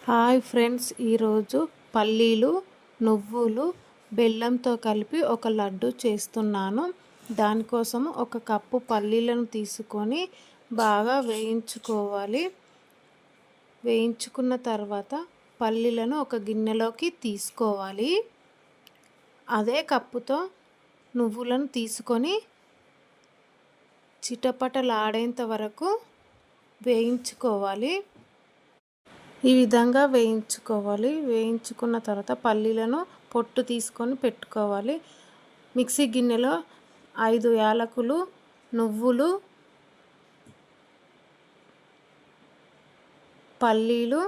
Hi friends, ఈరోజు పల్లీలు, నువ్వులు, బెల్లంతో కలిపి ఒక లడ్డు చేస్తున్నాను. దానికోసం ఒక కప్పు పల్లీలను తీసుకొని బాగా వేయించుకోవాలి. వేయించుకున్న తర్వాత పల్లీలను ఒక గిన్నెలోకి తీసుకోవాలి. అదే కప్పుతో నువ్వులను తీసుకొని చిటపటలాడేంత వరకు వేయించుకోవాలి. ఈ విధంగా వేయించుకోవాలి. వేయించుకున్న తర్వాత పల్లీలను పొట్టు తీసుకొని పెట్టుకోవాలి. మిక్సీ గిన్నెలో 5 యాలకులు, నువ్వులు, పల్లీలు,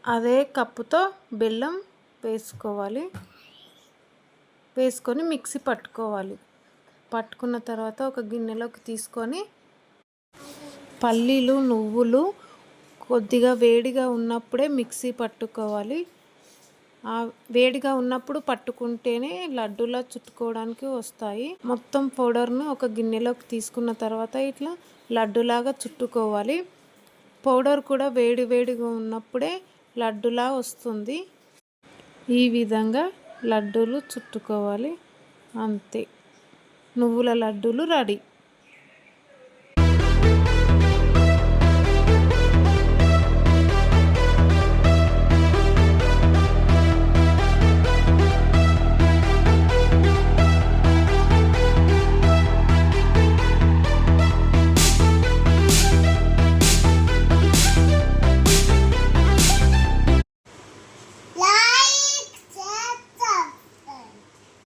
అదే కప్పుతో బెల్లం వేసుకోవాలి. వేసుకొని మిక్సీ పట్టుకోవాలి. పట్టుకున్న తర్వాత ఒక గిన్నెలోకి తీసుకొని పల్లీలు, నువ్వులు కొద్దిగా వేడిగా ఉన్నప్పుడే మిక్సీ పట్టుకోవాలి. వేడిగా ఉన్నప్పుడు పట్టుకుంటేనే లడ్డూలా చుట్టుకోవడానికి వస్తాయి. మొత్తం పౌడర్ను ఒక గిన్నెలోకి తీసుకున్న తర్వాత ఇట్లా లడ్డులాగా చుట్టుకోవాలి. పౌడర్ కూడా వేడిగా ఉన్నప్పుడే లడ్డులా వస్తుంది. ఈ విధంగా లడ్డూలు చుట్టుకోవాలి. అంతే, నువ్వుల లడ్డూలు రెడీ.